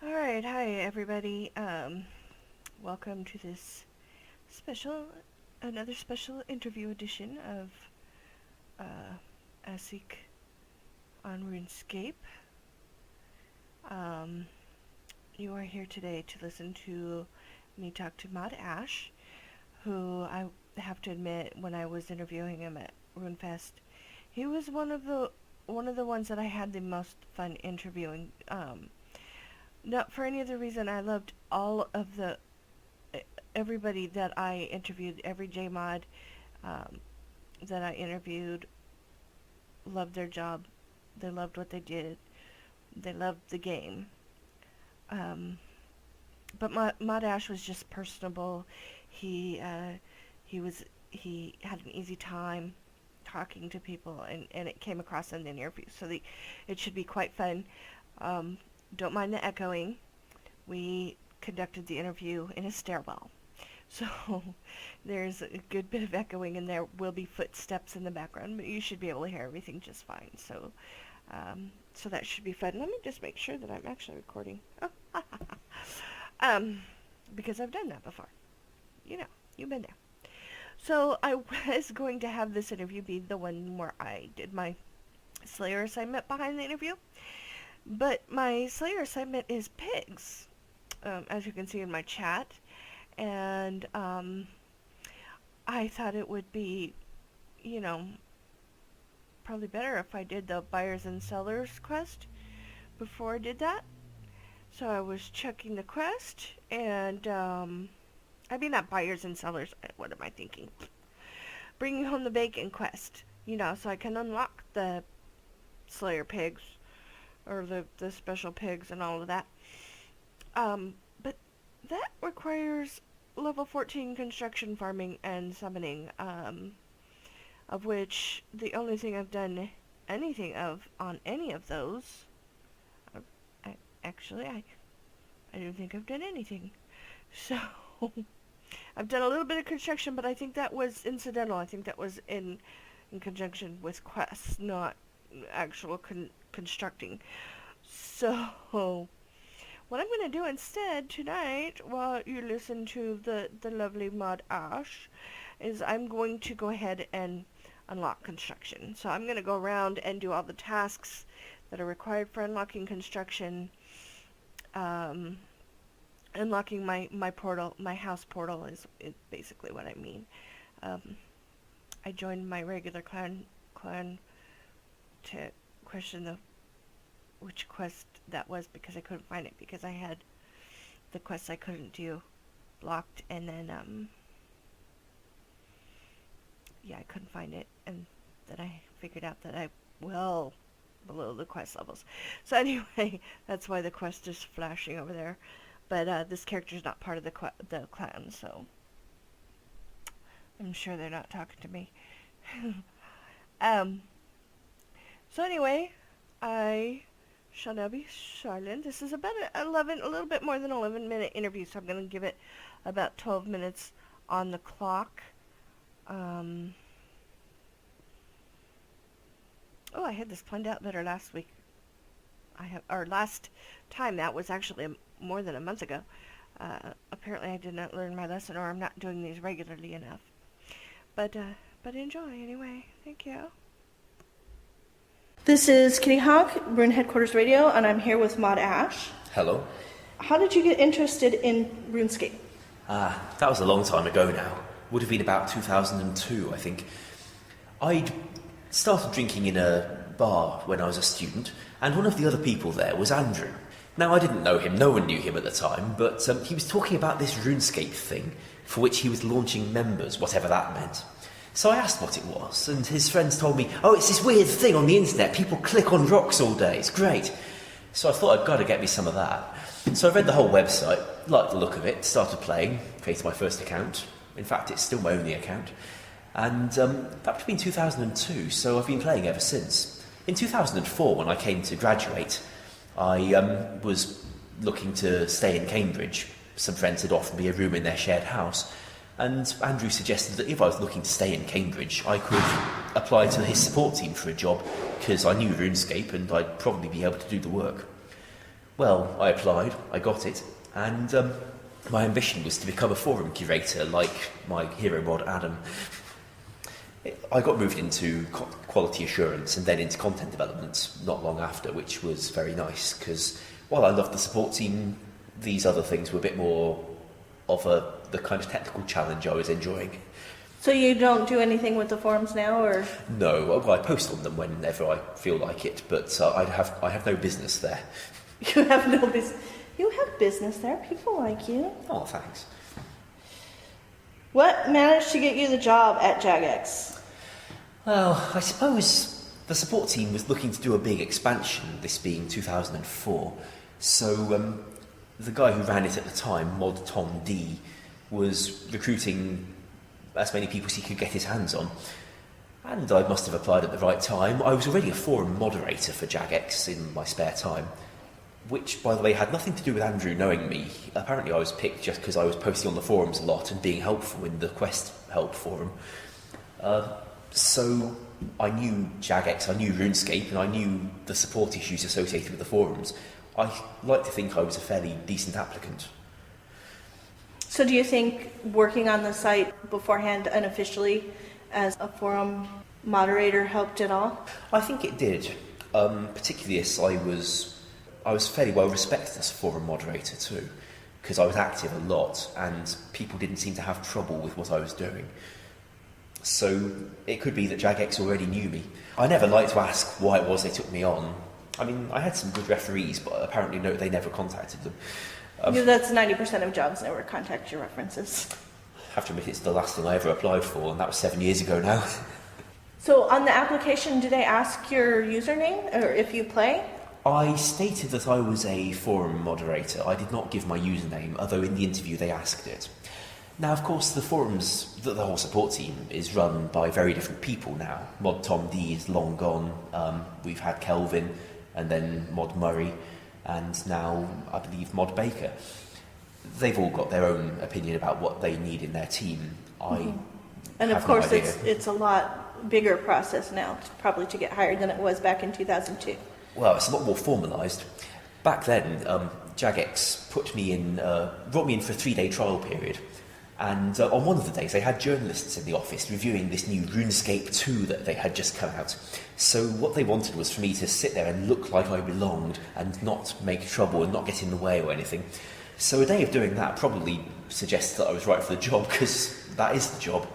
Alright, hi everybody. Welcome to this another special interview edition of Assiq on RuneScape. You are here today to listen to me talk to Mod Ash, who I have to admit, when I was interviewing him at RuneFest, he was one of the ones that I had the most fun interviewing. Not for any other reason. I loved all of everybody that I interviewed, every JMod that I interviewed loved their job. They loved what they did. They loved the game. But Mod Ash was just personable. He had an easy time talking to people, and it came across in the interview. So it should be quite fun. Don't mind the echoing. We conducted the interview in a stairwell. So there's a good bit of echoing, and there will be footsteps in the background, but you should be able to hear everything just fine. So that should be fun. Let me just make sure that I'm actually recording. Because I've done that before. You know, you've been there. So I was going to have this interview be the one where I did my Slayer assignment behind the interview. But my Slayer assignment is pigs, as you can see in my chat. And I thought it would be, probably better if I did the buyers and sellers quest before I did that. So I was checking the quest, and not buyers and sellers, what am I thinking? Bringing home the bacon quest, so I can unlock the Slayer pigs, or the special pigs and all of that. But that requires level 14 construction, farming, and summoning, of which the only thing I've done anything of on any of those, I don't think I've done anything. So, I've done a little bit of construction, but I think that was incidental. I think that was in conjunction with quests, not actual constructing. So, what I'm going to do instead tonight, while you listen to the lovely Mod Ash, is I'm going to go ahead and unlock construction. So I'm going to go around and do all the tasks that are required for unlocking construction. Unlocking my portal, my house portal is basically what I mean. I joined my regular clan to question which quest that was, because I couldn't find it, because I had the quests I couldn't do blocked, and then I couldn't find it, and then I figured out that I well below the quest levels. So anyway, that's why the quest is flashing over there. But this character's not part of the clan, so I'm sure they're not talking to me. So anyway, I shall now be silent. This is about a little bit more than 11-minute interview, so I'm going to give it about 12 minutes on the clock. I had this planned out better last week. Last time. That was actually more than a month ago. Apparently I did not learn my lesson, or I'm not doing these regularly enough. But enjoy anyway. Thank you. This is Kitty Hawk, Rune Headquarters Radio, and I'm here with Mod Ash. Hello. How did you get interested in RuneScape? That was a long time ago now. Would have been about 2002, I think. I'd started drinking in a bar when I was a student, and one of the other people there was Andrew. Now, I didn't know him, no one knew him at the time, but he was talking about this RuneScape thing, for which he was launching members, whatever that meant. So I asked what it was, and his friends told me, it's this weird thing on the internet, people click on rocks all day, it's great. So I thought I'd got to get me some of that. So I read the whole website, liked the look of it, started playing, created my first account. In fact, it's still my only account. And that would have been 2002, so I've been playing ever since. In 2004, when I came to graduate, I was looking to stay in Cambridge. Some friends had offered me a room in their shared house, and Andrew suggested that if I was looking to stay in Cambridge, I could apply to his support team for a job, because I knew RuneScape and I'd probably be able to do the work. Well, I applied, I got it, and my ambition was to become a forum curator like my hero mod Adam. I got moved into quality assurance and then into content development not long after, which was very nice because while I loved the support team, these other things were a bit more of the kind of technical challenge I was enjoying. So you don't do anything with the forums now, or? No, well, I post on them whenever I feel like it, but I have no business there. You have no business. You have business there. People like you. Oh, thanks. What managed to get you the job at Jagex? Well, I suppose the support team was looking to do a big expansion, this being 2004. So the guy who ran it at the time, Mod Tom D, was recruiting as many people as he could get his hands on. And I must have applied at the right time. I was already a forum moderator for Jagex in my spare time, which, by the way, had nothing to do with Andrew knowing me. Apparently I was picked just because I was posting on the forums a lot and being helpful in the Quest Help forum. So I knew Jagex, I knew RuneScape, and I knew the support issues associated with the forums. I like to think I was a fairly decent applicant. So do you think working on the site beforehand unofficially as a forum moderator helped at all? I think it did, particularly as I was fairly well respected as a forum moderator too, because I was active a lot and people didn't seem to have trouble with what I was doing. So it could be that Jagex already knew me. I never liked to ask why it was they took me on. I mean, I had some good referees, but apparently no, they never contacted them. That's 90% of jobs never contact your references. I have to admit it's the last thing I ever applied for, and that was 7 years ago now. So on the application, do they ask your username or if you play? I stated that I was a forum moderator. I did not give my username, although in the interview they asked it. Now, of course, the forums, the whole support team is run by very different people now. Mod Tom D is long gone. We've had Kelvin, and then Mod Murray, and now, I believe, Mod Baker. They've all got their own opinion about what they need in their team. And of course, it's a lot bigger process now, probably to get hired than it was back in 2002. Well, it's a lot more formalised. Back then, Jagex brought me in for a 3-day trial period. And on one of the days, they had journalists in the office reviewing this new RuneScape 2 that they had just come out. So what they wanted was for me to sit there and look like I belonged and not make trouble and not get in the way or anything. So a day of doing that probably suggests that I was right for the job, because that is the job.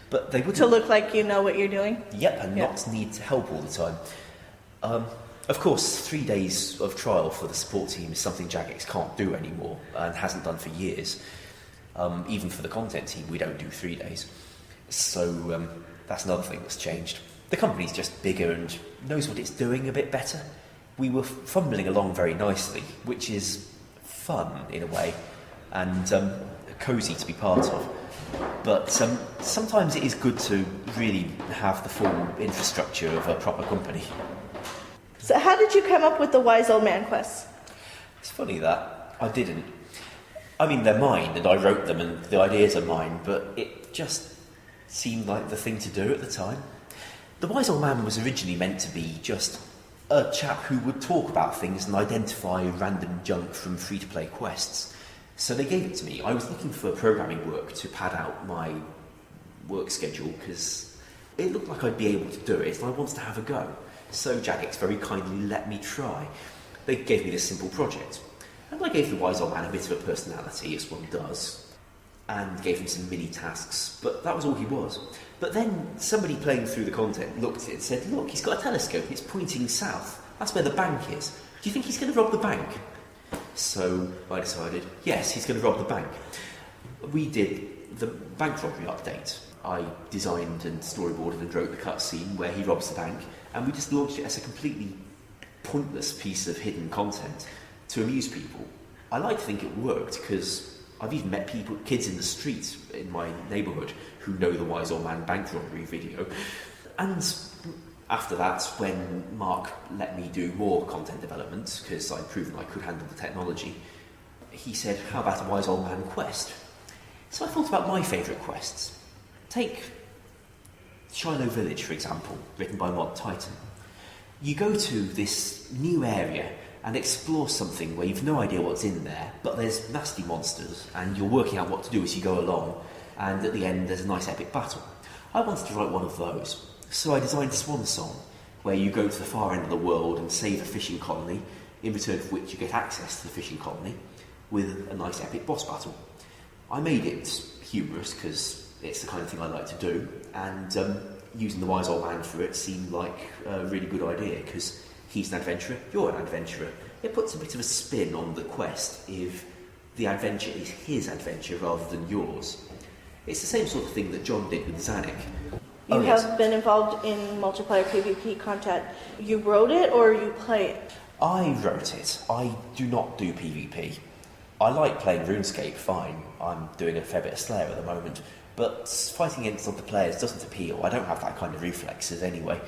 But they wouldn't... To look like you know what you're doing? Yep, and not need to help all the time. Of course, 3 days of trial for the support team is something Jagex can't do anymore and hasn't done for years. Even for the content team, we don't do 3 days. So that's another thing that's changed. The company's just bigger and knows what it's doing a bit better. We were fumbling along very nicely, which is fun in a way, and cosy to be part of. But sometimes it is good to really have the full infrastructure of a proper company. So how did you come up with the Wise Old Man quests? It's funny that I didn't. I mean, they're mine, and I wrote them, and the ideas are mine, but it just seemed like the thing to do at the time. The Wise Old Man was originally meant to be just a chap who would talk about things and identify random junk from free-to-play quests. So they gave it to me. I was looking for programming work to pad out my work schedule, because it looked like I'd be able to do it, and I wanted to have a go. So Jagex very kindly let me try. They gave me this simple project. And I gave the Wise Old Man a bit of a personality, as one does, and gave him some mini tasks, but that was all he was. But then somebody playing through the content looked at it and said, look, he's got a telescope, it's pointing south. That's where the bank is. Do you think he's going to rob the bank? So I decided, yes, he's going to rob the bank. We did the bank robbery update. I designed and storyboarded and wrote the cutscene where he robs the bank, and we just launched it as a completely pointless piece of hidden content to amuse people. I like to think it worked, because I've even met kids in the street in my neighbourhood who know the Wise Old Man bank robbery video. And after that, when Mark let me do more content development, because I'd proven I could handle the technology, he said, how about a Wise Old Man quest? So I thought about my favourite quests. Take Shiloh Village, for example, written by Mod Titan. You go to this new area, and explore something where you've no idea what's in there, but there's nasty monsters, and you're working out what to do as you go along, and at the end there's a nice epic battle. I wanted to write one of those, so I designed Swan Song, where you go to the far end of the world and save a fishing colony, in return for which you get access to the fishing colony, with a nice epic boss battle. I made it humorous, because it's the kind of thing I like to do, and using the wise old man for it seemed like a really good idea, because he's an adventurer, you're an adventurer. It puts a bit of a spin on the quest if the adventure is his adventure rather than yours. It's the same sort of thing that John did with Assiq. You have been involved in multiplayer PvP content. You wrote it or you play it? I wrote it. I do not do PvP. I like playing RuneScape fine. I'm doing a fair bit of Slayer at the moment, but fighting against other players doesn't appeal. I don't have that kind of reflexes anyway.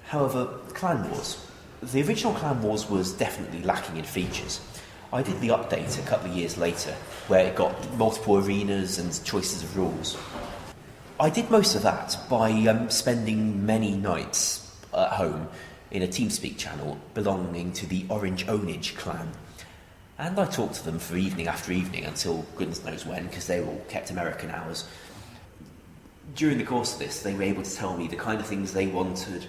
However, Clan Wars. The original Clan Wars was definitely lacking in features. I did the update a couple of years later, where it got multiple arenas and choices of rules. I did most of that by spending many nights at home in a TeamSpeak channel belonging to the Orange Ownage clan. And I talked to them for evening after evening until goodness knows when, because they all kept American hours. During the course of this, they were able to tell me the kind of things they wanted.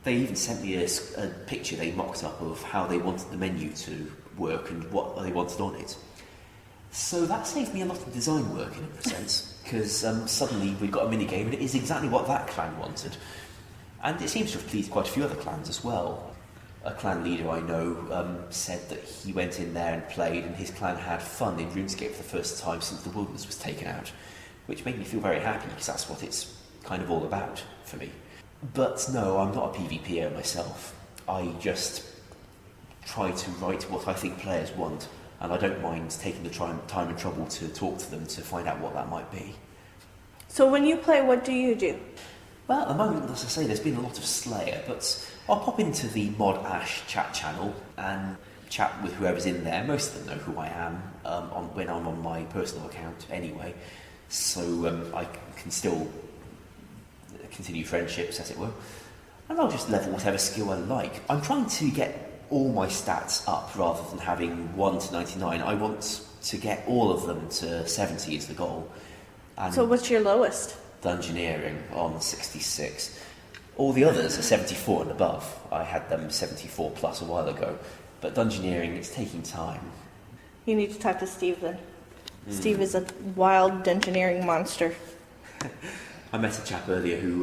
They even sent me a picture they mocked up of how they wanted the menu to work and what they wanted on it. So that saved me a lot of design work in a sense, because suddenly we've got a minigame and it is exactly what that clan wanted. And it seems to have pleased quite a few other clans as well. A clan leader I know said that he went in there and played, and his clan had fun in RuneScape for the first time since the wilderness was taken out, which made me feel very happy, because that's what it's kind of all about for me. But no, I'm not a PvPer myself. I just try to write what I think players want, and I don't mind taking the time and trouble to talk to them to find out what that might be. So when you play, what do you do? Well, at the moment, as I say, there's been a lot of Slayer, but I'll pop into the Mod Ash chat channel and chat with whoever's in there. Most of them know who I am when I'm on my personal account anyway, so I can still continue friendships, as it were. And I'll just level whatever skill I like. I'm trying to get all my stats up rather than having 1 to 99. I want to get all of them to 70 is the goal. And So what's your lowest? Dungeoneering on 66. All the others are 74 and above. I had them 74 plus a while ago. But Dungeoneering, it's taking time. You need to talk to Steve then. Steve is a wild dungeoneering monster. I met a chap earlier who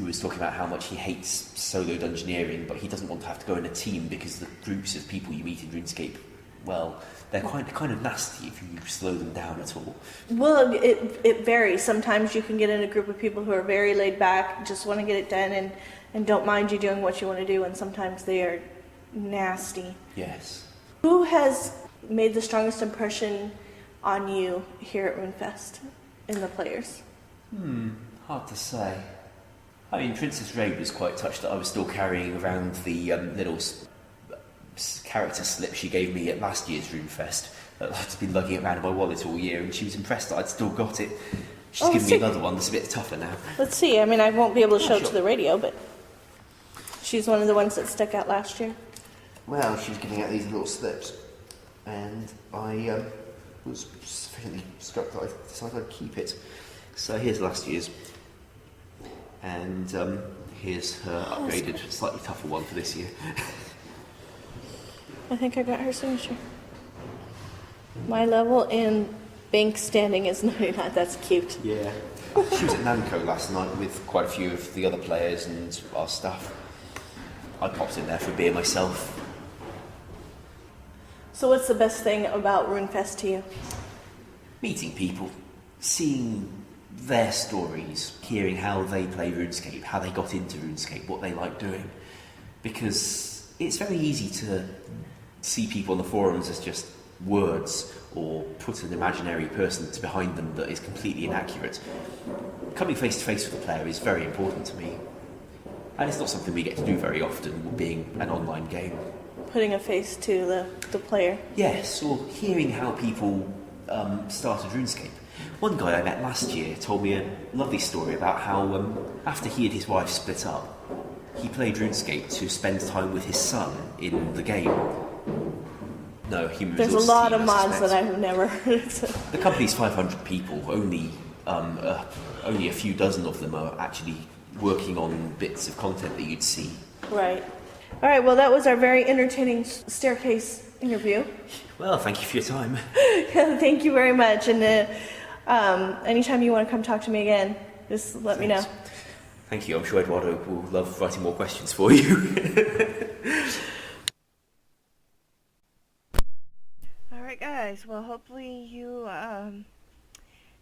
was talking about how much he hates solo dungeoneering, but he doesn't want to have to go in a team because the groups of people you meet in RuneScape, well, they're kind of nasty if you slow them down at all. Well, it varies. Sometimes you can get in a group of people who are very laid back, just want to get it done and don't mind you doing what you want to do, and sometimes they are nasty. Yes. Who has made the strongest impression on you here at RuneFest in the players? Hard to say. I mean, Princess Raid was quite touched that I was still carrying around the little character slip she gave me at last year's RuneFest. I'd been lugging it around in my wallet all year, and she was impressed that I'd still got it. She's given me another one that's a bit tougher now. Let's see. I mean, I won't be able to show it to the radio, but she's one of the ones that stuck out last year. Well, she was giving out these little slips, and I was sufficiently struck that I decided I'd keep it. So here's last year's, and here's her upgraded, slightly tougher one for this year. I think I got her signature. My level in bank standing is 99. That's cute. Yeah. She was at Namco last night with quite a few of the other players and our staff. I popped in there for a beer myself. So what's the best thing about RuneFest to you? Meeting people, seeing their stories, hearing how they play RuneScape, how they got into RuneScape, what they like doing. Because it's very easy to see people on the forums as just words or put an imaginary person behind them that is completely inaccurate. Coming face to face with a player is very important to me. And it's not something we get to do very often, being an online game. Putting a face to the player. Yes, or hearing how people started RuneScape. One guy I met last year told me a lovely story about how after he and his wife split up, he played RuneScape to spend time with his son in the game. No, human There's a resources lot team, of I mods that suspect. I've never heard of. The company's 500 people. Only a few dozen of them are actually working on bits of content that you'd see. Right. All right, well, that was our very entertaining staircase interview. Well, thank you for your time. Thank you very much. And anytime you want to come talk to me again, just let me know. Thank you. I'm sure Eduardo will love writing more questions for you. All right, guys. Well, hopefully you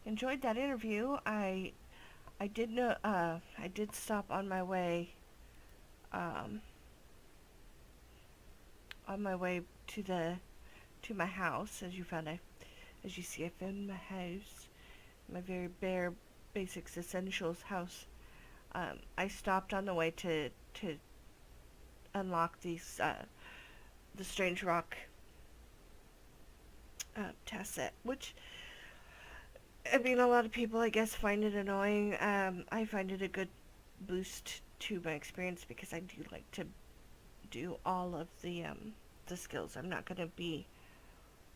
enjoyed that interview. I did stop on my way to my house. As you see, I found my house, my very bare basics essentials house. I stopped on the way to unlock these the Strange Rock test set, which, I mean, a lot of people, I guess, find it annoying. I find it a good boost to my experience because I do like to do all of the skills. I'm not going to be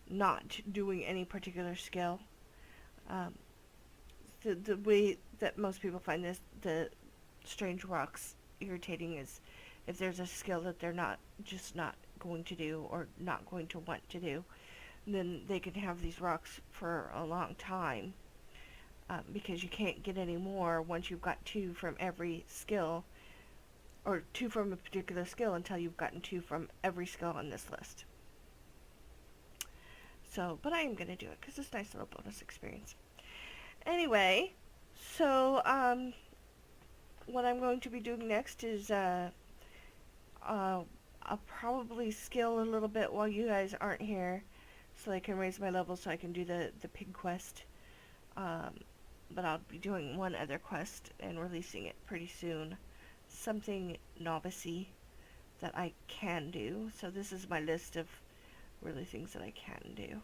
not doing any particular skill. The way that most people find the Strange Rocks irritating is if there's a skill that they're not going to do or not going to want to do, then they can have these rocks for a long time, because you can't get any more once you've got 2 from every skill, or 2 from a particular skill until you've gotten 2 from every skill on this list. So, but I am going to do it because it's a nice little bonus experience. Anyway, so what I'm going to be doing next is I'll probably skill a little bit while you guys aren't here, so I can raise my level so I can do the pig quest. But I'll be doing one other quest and releasing it pretty soon. Something novice-y that I can do. So this is my list of really things that I can do.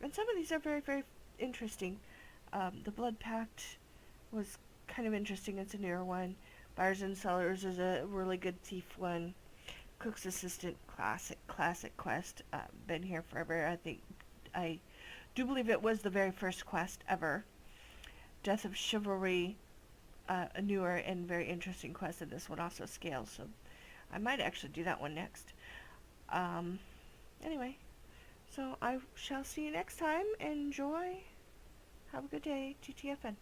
And some of these are very, very interesting. The Blood Pact was kind of interesting. It's a newer one. Buyers and Sellers is a really good thief one. Cook's Assistant, classic quest. Been here forever. I do believe it was the very first quest ever. Death of Chivalry, a newer and very interesting quest, and this one also scales, so I might actually do that one next. Anyway, so I shall see you next time. Enjoy. Have a good day. TTFN.